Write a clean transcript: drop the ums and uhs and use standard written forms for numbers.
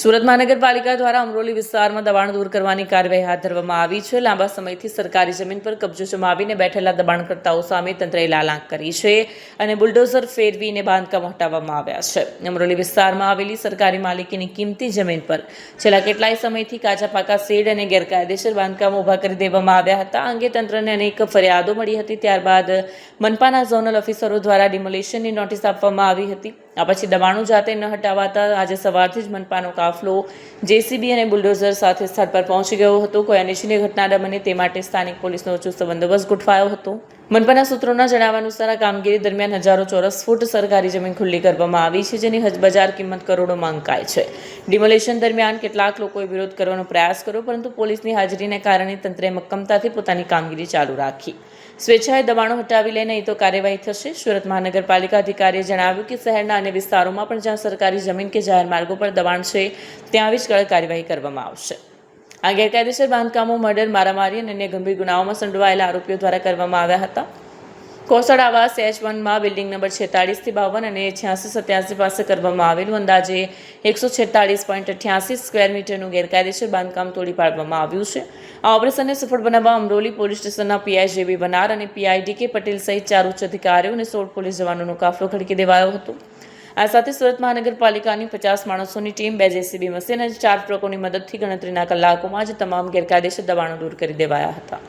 સુરત મહાનગરપાલિકા દ્વારા અમરોલી વિસ્તારમાં દબાણ દૂર કરવાની કાર્યવાહી હાથ ધરવામાં આવી છે. લાંબા સમયથી સરકારી જમીન પર કબજો જમાવીને બેઠેલા દબાણકર્તાઓ સામે તંત્રએ લાલાંક કરી છે અને બુલડોઝર ફેરવીને બાંધકામ હટાવવામાં આવ્યા છે. અમરોલી વિસ્તારમાં આવેલી સરકારી માલિકીની કિંમતી જમીન પર છેલ્લા કેટલાય સમયથી કાચા પાકા શેડ અને ગેરકાયદેસર બાંધકામો ઊભા કરી દેવામાં આવ્યા હતા. આ અંગે તંત્રને અનેક ફરિયાદો મળી હતી. ત્યારબાદ મનપાના ઝોનલ ઓફિસરો દ્વારા ડિમોલિશનની નોટિસ આપવામાં આવી હતી. આ પછી દબાણો જાતે ન હટાવાતા આજે સવારથી જ મનપાનો કાફલો જેસીબી અને બુલડોઝર સાથે સ્થળ પર પહોંચી ગયો હતો. કોઈ અનિચ્છનીય ઘટના ન બને તે માટે સ્થાનિક પોલીસનો ચુસ્ત બંદોબસ્ત ગોઠવાયો હતો. મનપાના સૂત્રોના જણાવ્યા અનુસાર આ કામગીરી દરમિયાન હજારો ચોરસ ફૂટ સરકારી જમીન ખુલ્લી કરવામાં આવી છે, જેની બજાર કિંમત કરોડોમાં અંકાય છે. ડિમોલિશન દરમિયાન કેટલાક લોકોએ વિરોધ કરવાનો પ્રયાસ કર્યો, પરંતુ પોલીસની હાજરીને કારણે તંત્રએ મક્કમતાથી પોતાની કામગીરી ચાલુ રાખી. સ્વેચ્છાએ દબાણો હટાવી લે નહીં તો કાર્યવાહી થશે. સુરત મહાનગરપાલિકા અધિકારીએ જણાવ્યું કે શહેરના અન્ય વિસ્તારોમાં પણ જ્યાં સરકારી જમીન કે જાહેર માર્ગો પર દબાણ છે ત્યાં આવી જ કડક કાર્યવાહી કરવામાં આવશે. આ ગેરકાયદેસર બાંધકામો મર્ડર, મારામારી અને અન્ય ગંભીર ગુનાઓમાં સંડોવાયેલા આરોપીઓ દ્વારા કરવામાં આવ્યા હતા. કોસળ આવાસ H1માં બિલ્ડિંગ નંબર 46-52 અને 86-87 પાસે કરવામાં આવેલું અંદાજે 146.88 સ્ક્વેર મીટરનું ગેરકાયદેસર બાંધકામ તોડી પાડવામાં આવ્યું છે. આ ઓપરેશનને સફળ બનાવવા અમરોલી પોલીસ સ્ટેશનના PI JB બનાર અને PI DK પટેલ સહિત 4 ઉચ્ચ અધિકારીઓ અને 16 પોલીસ જવાનોનો કાફલો ખડકી દેવાયો હતો. આ સાથે સુરત મહાનગરપાલિકાની 50 માણસોની ટીમ, 2 JCB મશીન અને 4 ટ્રકોની મદદથી ગણતરીના કલાકોમાં જ તમામ ગેરકાયદેસર દબાણો દૂર કરી દેવાયા હતા.